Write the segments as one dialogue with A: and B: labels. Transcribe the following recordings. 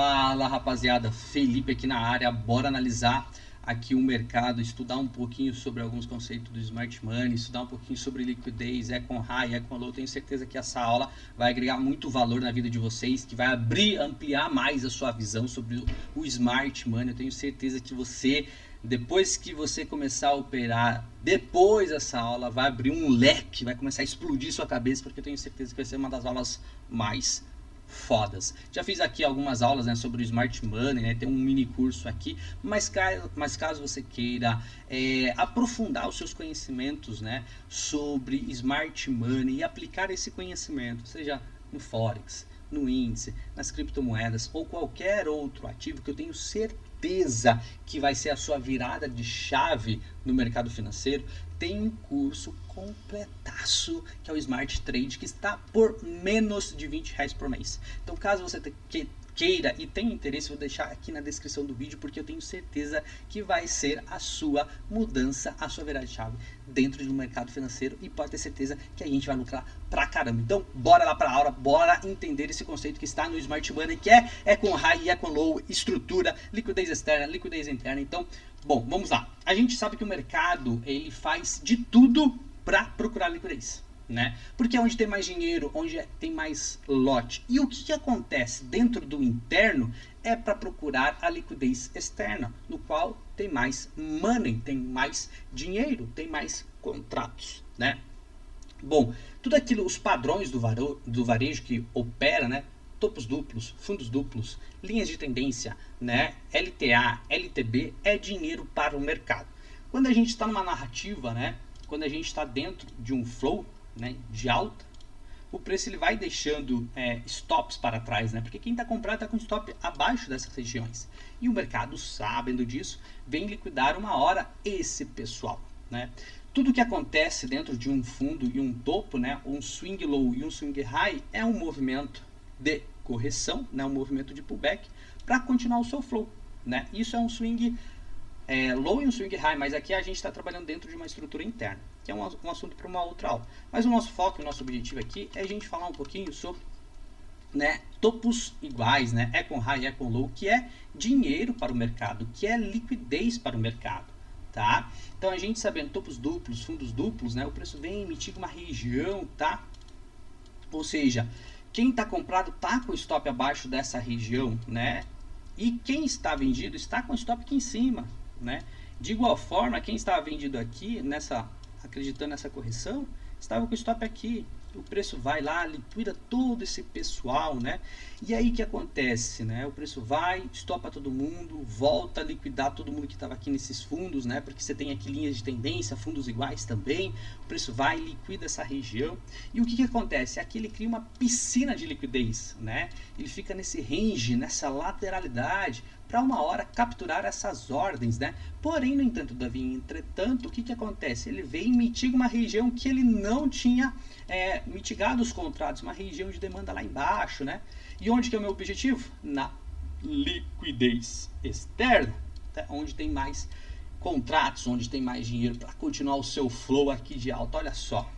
A: Fala rapaziada, Felipe aqui na área, bora analisar aqui o mercado, estudar um pouquinho sobre alguns conceitos do Smart Money, estudar um pouquinho sobre liquidez, Econ High, Econ Low. Tenho certeza que essa aula vai agregar muito valor na vida de vocês, que vai ampliar mais a sua visão sobre o Smart Money. Eu tenho certeza que você, depois que você começar a operar, depois dessa aula, vai abrir um leque, vai começar a explodir sua cabeça, porque eu tenho certeza que vai ser uma das aulas mais fodas. Já fiz aqui algumas aulas, né, sobre o Smart Money, né, tem um mini curso aqui, mas caso você queira aprofundar os seus conhecimentos, né, sobre Smart Money e aplicar esse conhecimento, seja no Forex, no índice, nas criptomoedas ou qualquer outro ativo, que eu tenho certeza que vai ser a sua virada de chave no mercado financeiro, tem um curso completaço que é o Smart Trade, que está por menos de R$20 por mês. Então, caso você queira e tenha interesse, vou deixar aqui na descrição do vídeo, porque eu tenho certeza que vai ser a sua mudança, a sua virada de chave dentro do mercado financeiro, e pode ter certeza que a gente vai lucrar pra caramba. Então, bora lá pra aula, bora entender esse conceito que está no Smart Money, que é Econ High e Econ Low, estrutura, liquidez externa, liquidez interna. Então, bom, vamos lá. A gente sabe que o mercado, ele faz de tudo para procurar liquidez, né? Porque é onde tem mais dinheiro, onde tem mais lote. E o que acontece dentro do interno é para procurar a liquidez externa, no qual tem mais money, tem mais dinheiro, tem mais contratos, né? Bom, tudo aquilo, os padrões do varejo que opera, né? Topos duplos, fundos duplos, linhas de tendência, né? LTA, LTB, é dinheiro para o mercado. Quando a gente está numa narrativa, né? Quando a gente está dentro de um flow, né, de alta, o preço ele vai deixando stops para trás, né? Porque quem está comprando está com stop abaixo dessas regiões. E o mercado, sabendo disso, vem liquidar uma hora esse pessoal, né? Tudo que acontece dentro de um fundo e um topo, né, um swing low e um swing high, é um movimento de correção, né, um movimento de pullback para continuar o seu flow, né? Isso é um swing low e um swing high, mas aqui a gente está trabalhando dentro de uma estrutura interna, que é um assunto para uma outra aula. Mas o nosso foco, o nosso objetivo aqui é a gente falar um pouquinho sobre, né, topos iguais, né, Econ High e Econ Low, que é dinheiro para o mercado, que é liquidez para o mercado, tá? Então a gente sabendo topos duplos, fundos duplos, né, o preço vem emitir uma região, tá? Ou seja, quem está comprado está com o stop abaixo dessa região, né? E quem está vendido está com o stop aqui em cima, né? De igual forma, quem estava vendido aqui, acreditando nessa correção, estava com o stop aqui. O preço vai lá, liquida todo esse pessoal, né? E aí o que acontece, né? O preço vai, estopa todo mundo, volta a liquidar todo mundo que estava aqui nesses fundos, né? Porque você tem aqui linhas de tendência, fundos iguais também. O preço vai, liquida essa região. E o que acontece? Aqui ele cria uma piscina de liquidez, né? Ele fica nesse range, nessa lateralidade, para uma hora capturar essas ordens, né? Porém, no entanto, Davi, entretanto, o que acontece? Ele vem e mitiga uma região que ele não tinha mitigado os contratos, uma região de demanda lá embaixo, né? E onde que é o meu objetivo? Na liquidez externa, tá? Onde tem mais contratos, onde tem mais dinheiro para continuar o seu flow aqui de alta. Olha só.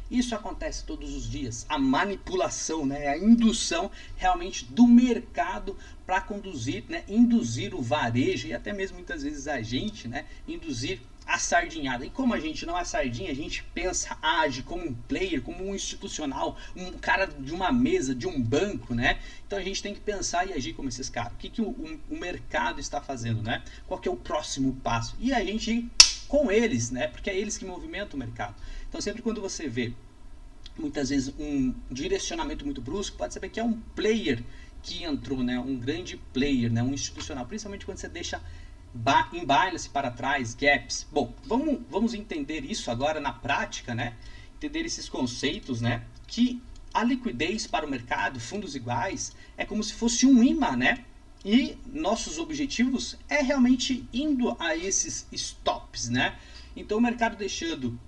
A: Isso acontece todos os dias, a manipulação, né, a indução realmente do mercado para conduzir, né, induzir o varejo e até mesmo muitas vezes a gente, né, induzir a sardinhada. E como a gente não é sardinha, a gente pensa, age como um player, como um institucional, um cara de uma mesa, de um banco, né? Então a gente tem que pensar e agir como esses caras. O que o mercado está fazendo, né? Qual que é o próximo passo? E a gente ir com eles, né? Porque é eles que movimentam o mercado. Então sempre quando você vê muitas vezes um direcionamento muito brusco, pode saber que é um player que entrou, né? Um grande player, né? Um institucional, principalmente quando você deixa imbalance para trás, gaps. Bom, vamos entender isso agora na prática, né? Entender esses conceitos, né? Que a liquidez para o mercado, fundos iguais, é como se fosse um imã, né? E nossos objetivos é realmente indo a esses stops, né? Então o mercado deixando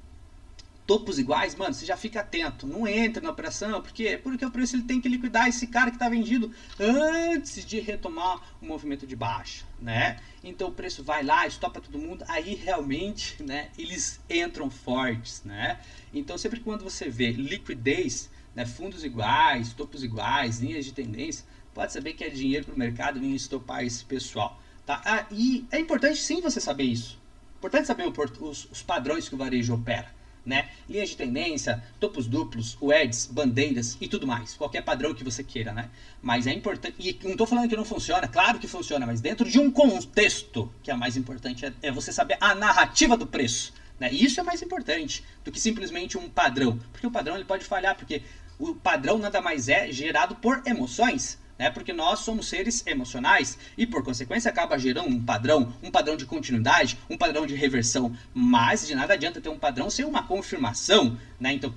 A: topos iguais, mano, você já fica atento, não entra na operação, porque o preço ele tem que liquidar esse cara que está vendido antes de retomar o movimento de baixa, né? Então o preço vai lá, estopa todo mundo, aí realmente, né, eles entram fortes, né? Então sempre que quando você vê liquidez, né, fundos iguais, topos iguais, linhas de tendência, pode saber que é dinheiro para o mercado vir estopar esse pessoal. Tá? E é importante sim você saber isso. Importante saber os padrões que o varejo opera. Né? Linhas de tendência, topos duplos, WEDs, bandeiras e tudo mais. Qualquer padrão que você queira, né? Mas é importante, e não estou falando que não funciona, claro que funciona, mas dentro de um contexto, que é mais importante, é você saber a narrativa do preço. Né? E isso é mais importante do que simplesmente um padrão. Porque o padrão ele pode falhar, porque o padrão nada mais é gerado por emoções. Né? Porque nós somos seres emocionais e, por consequência, acaba gerando um padrão de continuidade, um padrão de reversão. Mas de nada adianta ter um padrão sem uma confirmação. Né? Então,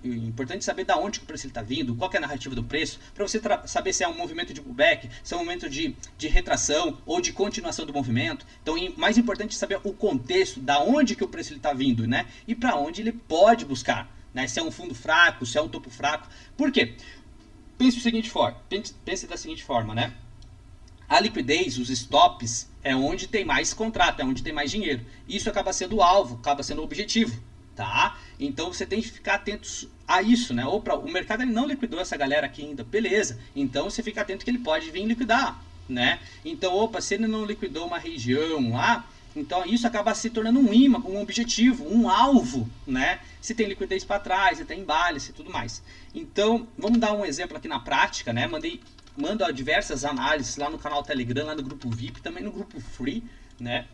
A: importante saber de onde que o preço está vindo, qual que é a narrativa do preço, para você saber se é um movimento de pullback, se é um momento de retração ou de continuação do movimento. Então, mais importante é saber o contexto, da onde que o preço está vindo, né? E para onde ele pode buscar. Né? Se é um fundo fraco, se é um topo fraco. Por quê? Pense da seguinte forma, né? A liquidez, os stops, é onde tem mais contrato, é onde tem mais dinheiro. Isso acaba sendo o alvo, acaba sendo o objetivo, tá? Então você tem que ficar atento a isso, né? Opa, o mercado ele não liquidou essa galera aqui ainda, beleza? Então você fica atento que ele pode vir liquidar, né? Então, opa, se ele não liquidou uma região lá, então isso acaba se tornando um imã, um objetivo, um alvo, né? Se tem liquidez para trás, se tem imbalance e tudo mais. Então, vamos dar um exemplo aqui na prática, né? Mando diversas análises lá no canal Telegram, lá no grupo VIP, também no grupo Free, né?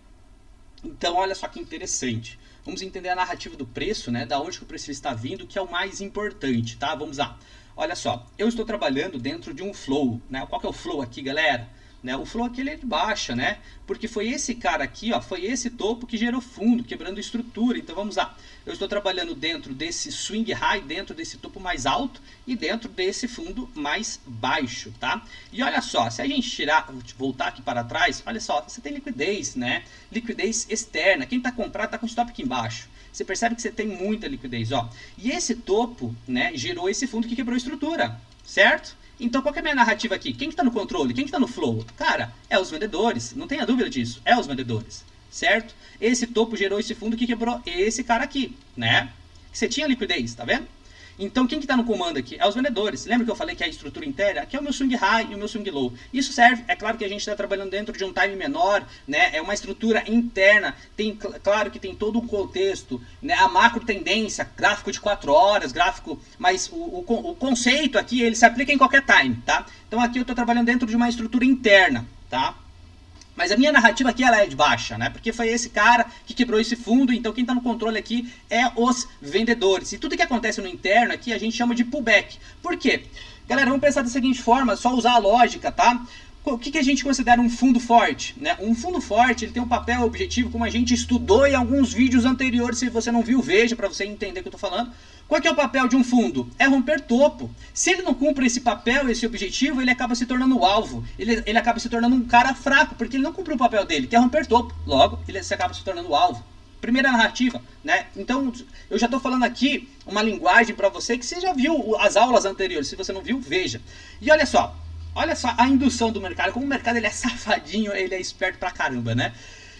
A: Então, olha só que interessante. Vamos entender a narrativa do preço, né? Da onde que o preço está vindo, que é o mais importante, tá? Vamos lá. Olha só, eu estou trabalhando dentro de um flow, né? Qual que é o flow aqui, galera? Né? O flow aqui ele é de baixa, né? Porque foi esse cara aqui, ó, foi esse topo que gerou fundo, quebrando estrutura. Então vamos lá. Eu estou trabalhando dentro desse swing high, dentro desse topo mais alto e dentro desse fundo mais baixo, tá? E olha só, se a gente voltar aqui para trás, olha só, você tem liquidez, né? Liquidez externa. Quem está comprado está com stop aqui embaixo. Você percebe que você tem muita liquidez, ó. E esse topo, né, gerou esse fundo que quebrou a estrutura, certo? Então, qual que é a minha narrativa aqui? Quem que está no controle? Quem que está no flow? Cara, é os vendedores. Não tenha dúvida disso. É os vendedores. Certo? Esse topo gerou esse fundo que quebrou esse cara aqui, né? Você tinha liquidez, tá vendo? Então, quem que está no comando aqui? É os vendedores. Lembra que eu falei que é a estrutura interna? Aqui é o meu swing high e o meu swing low. Isso serve, é claro que a gente está trabalhando dentro de um time menor, né? É uma estrutura interna. Claro que tem todo um contexto, né? A macro tendência, gráfico de 4 horas, gráfico... Mas o conceito aqui, ele se aplica em qualquer time, tá? Então, aqui eu estou trabalhando dentro de uma estrutura interna, tá? Mas a minha narrativa aqui ela é de baixa, né? Porque foi esse cara que quebrou esse fundo, então quem está no controle aqui é os vendedores. E tudo que acontece no interno aqui a gente chama de pullback. Por quê? Galera, vamos pensar da seguinte forma, só usar a lógica, tá? O que a gente considera um fundo forte? Né? Um fundo forte ele tem um papel objetivo, como a gente estudou em alguns vídeos anteriores. Se você não viu, veja para você entender o que eu estou falando. Qual que é o papel de um fundo? É romper topo. Se ele não cumpre esse papel, esse objetivo, ele acaba se tornando alvo. Ele acaba se tornando um cara fraco, porque ele não cumpriu o papel dele, que é romper topo. Logo, ele se acaba se tornando alvo. Primeira narrativa, né? Então, eu já estou falando aqui uma linguagem para você que você já viu as aulas anteriores. Se você não viu, veja. E olha só a indução do mercado. Como o mercado ele é safadinho, ele é esperto pra caramba, né?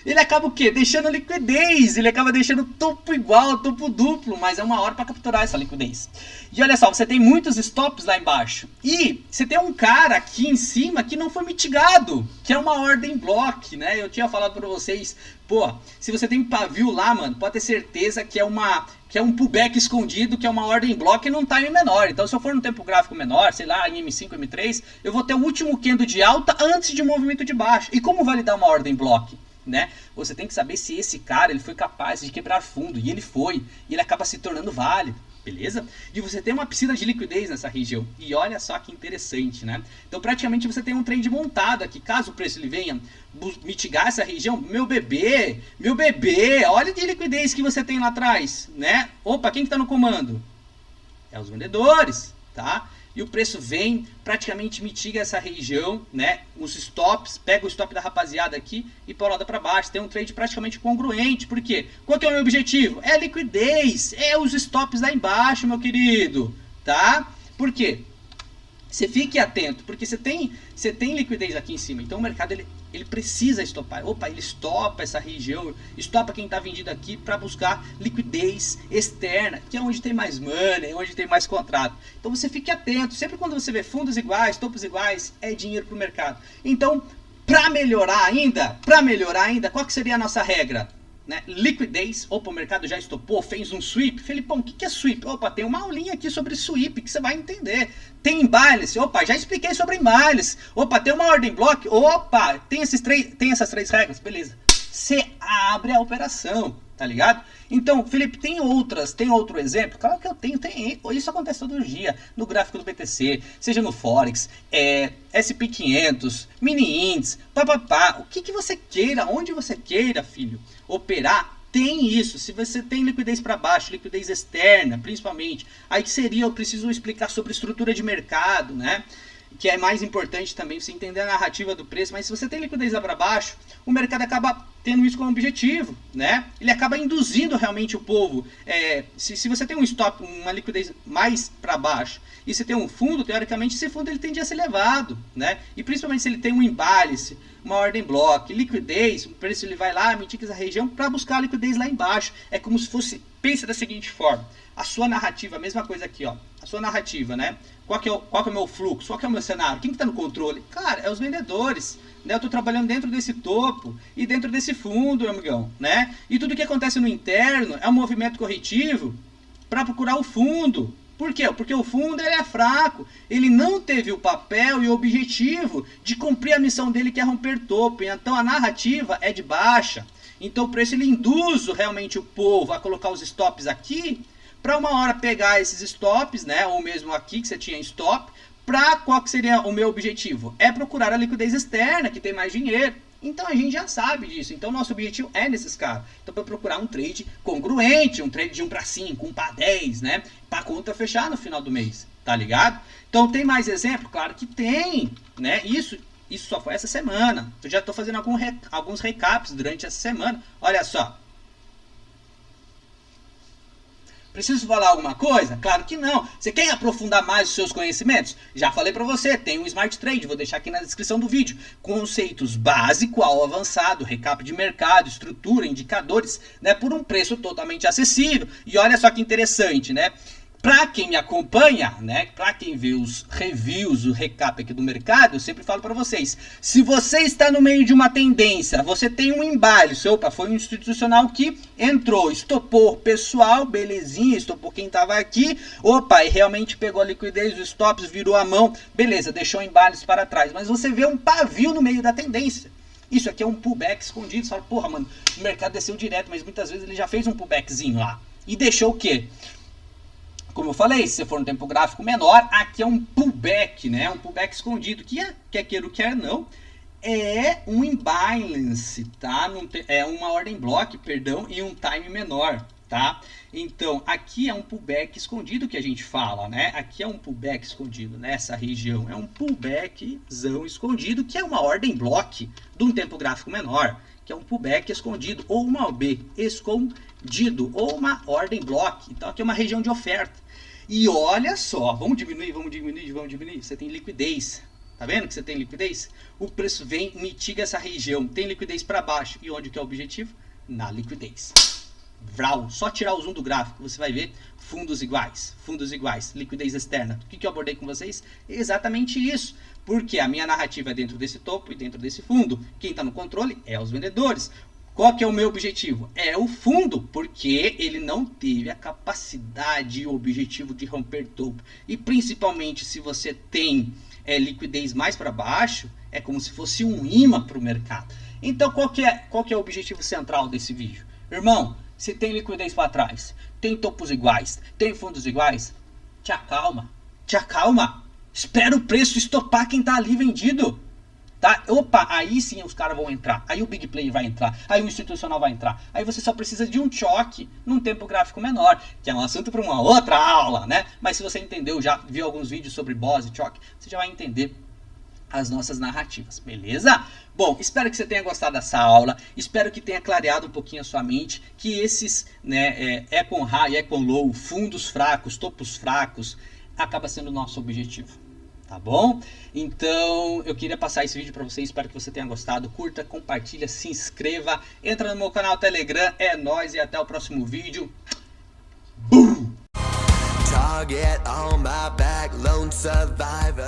A: Ele acaba o quê? Deixando liquidez, ele acaba deixando topo igual, topo duplo, mas é uma hora para capturar essa liquidez. E olha só, você tem muitos stops lá embaixo. E você tem um cara aqui em cima que não foi mitigado, que é uma ordem block, né? Eu tinha falado para vocês, pô, se você tem pavio lá, mano, pode ter certeza que é um pullback escondido, que é uma ordem block e num time menor. Então, se eu for no tempo gráfico menor, sei lá, em M5, M3, eu vou ter o último candle de alta antes de um movimento de baixo. E como validar uma ordem block? Né? Você tem que saber se esse cara ele foi capaz de quebrar fundo, e ele foi, e ele acaba se tornando válido, beleza? E você tem uma piscina de liquidez nessa região, e olha só que interessante, né? Então praticamente você tem um trend montado aqui, caso o preço ele venha mitigar essa região, meu bebê, olha de liquidez que você tem lá atrás, né? Opa, quem que tá no comando? É os vendedores, tá? E o preço vem, praticamente mitiga essa região, né? Os stops, pega o stop da rapaziada aqui e roda para baixo. Tem um trade praticamente congruente. Por quê? Qual que é o meu objetivo? É a liquidez, é os stops lá embaixo, meu querido, tá? Por quê? Você fique atento, porque você tem liquidez aqui em cima, então o mercado ele precisa estopar. Opa, ele estopa essa região, estopa quem está vendido aqui para buscar liquidez externa, que é onde tem mais money, onde tem mais contrato. Então você fique atento, sempre quando você vê fundos iguais, topos iguais, é dinheiro para o mercado. Então, para melhorar ainda, qual que seria a nossa regra? Né? Liquidez, opa, o mercado já estopou, fez um sweep. Felipão, o que é sweep? Opa, tem uma aulinha aqui sobre sweep que você vai entender. Tem imbalance, opa, já expliquei sobre imbalance. Opa, tem uma ordem block, opa, tem essas três regras, beleza. Você abre a operação, tá ligado? Então, Felipe, tem outro exemplo? Claro que eu tenho, isso acontece todo dia, no gráfico do BTC, seja no Forex, SP500, mini índice, papapá, o que você queira, onde você queira, filho, operar, tem isso. Se você tem liquidez para baixo, liquidez externa, principalmente, aí que seria, eu preciso explicar sobre estrutura de mercado, né? Que é mais importante também você entender a narrativa do preço, mas se você tem liquidez lá para baixo, o mercado acaba tendo isso como objetivo, né? Ele acaba induzindo realmente o povo. Se você tem um stop, uma liquidez mais para baixo, e você tem um fundo, teoricamente esse fundo ele tende a ser elevado, né? E principalmente se ele tem um imbalance, uma ordem block, liquidez, o preço ele vai lá, mitica essa região para buscar a liquidez lá embaixo. É como se fosse, pensa da seguinte forma, a sua narrativa, a mesma coisa aqui, ó, a sua narrativa, né? Qual que é o meu fluxo? Qual que é o meu cenário? Quem que está no controle? Cara, é os vendedores. Né? Eu estou trabalhando dentro desse topo e dentro desse fundo, amigão. Né? E tudo que acontece no interno é um movimento corretivo para procurar o fundo. Por quê? Porque o fundo ele é fraco. Ele não teve o papel e o objetivo de cumprir a missão dele, que é romper topo. Então a narrativa é de baixa. Então o preço ele induz realmente o povo a colocar os stops aqui, para uma hora pegar esses stops, né, ou mesmo aqui que você tinha stop, para qual que seria o meu objetivo? É procurar a liquidez externa, que tem mais dinheiro. Então a gente já sabe disso. Então nosso objetivo é nesses caras. Então para procurar um trade congruente, um trade de 1 para 5, 1 para 10, né, para a conta fechar no final do mês, tá ligado? Então tem mais exemplo? Claro que tem, né? Isso só foi essa semana. Eu já estou fazendo alguns recaps durante essa semana. Olha só. Preciso falar alguma coisa? Claro que não. Você quer aprofundar mais os seus conhecimentos? Já falei para você, tem um Smart Trade, vou deixar aqui na descrição do vídeo. Conceitos básico ao avançado, recap de mercado, estrutura, indicadores, né, por um preço totalmente acessível. E olha só que interessante, né? Para quem me acompanha, né, para quem vê os reviews, o recap aqui do mercado, eu sempre falo para vocês, se você está no meio de uma tendência, você tem um imbalance, opa, foi um institucional que entrou, estopou pessoal, belezinha, estopou quem estava aqui, opa, e realmente pegou a liquidez dos stops, virou a mão, beleza, deixou o imbalance para trás, mas você vê um pavio no meio da tendência. Isso aqui é um pullback escondido, você fala, porra, mano, o mercado desceu direto, mas muitas vezes ele já fez um pullbackzinho lá, e deixou o quê? Como eu falei, se você for no tempo gráfico menor, aqui é um pullback, né? Um pullback escondido, que quer queira ou quer não, é um imbalance, tá? É uma ordem block, perdão, e um time menor, tá? Então, aqui é um pullback escondido que a gente fala, né? Aqui é um pullback escondido nessa região, é um pullbackzão escondido, que é uma ordem block de um tempo gráfico menor, que é um pullback escondido, ou uma OB escondido, ou uma ordem block. Então, aqui é uma região de oferta. E olha só, vamos diminuir, você tem liquidez, tá vendo que você tem liquidez? O preço vem, mitiga essa região, tem liquidez para baixo, e onde que é o objetivo? Na liquidez. Vral, só tirar o zoom do gráfico, você vai ver fundos iguais, liquidez externa. O que eu abordei com vocês? Exatamente isso, porque a minha narrativa é dentro desse topo e dentro desse fundo. Quem está no controle é os vendedores. Qual que é o meu objetivo? É o fundo, porque ele não teve a capacidade e o objetivo de romper topo. E principalmente se você tem liquidez mais para baixo, é como se fosse um imã para o mercado. Então qual que é o objetivo central desse vídeo? Irmão, se tem liquidez para trás, tem topos iguais, tem fundos iguais, te acalma. Espera o preço estopar quem está ali vendido. Tá? Opa, aí sim os caras vão entrar, aí o big player vai entrar, aí o institucional vai entrar, aí você só precisa de um choque num tempo gráfico menor, que é um assunto para uma outra aula, né? Mas se você entendeu, já viu alguns vídeos sobre boss e choque, você já vai entender as nossas narrativas, beleza? Bom, espero que você tenha gostado dessa aula, espero que tenha clareado um pouquinho a sua mente, que esses, né, Econ High, Econ Low, fundos fracos, topos fracos, acaba sendo o nosso objetivo. Tá bom? Então eu queria passar esse vídeo para você, espero que você tenha gostado. Curta, compartilha, se inscreva, entra no meu canal Telegram, é nóis e até o próximo vídeo. Target on my back, lone survivor.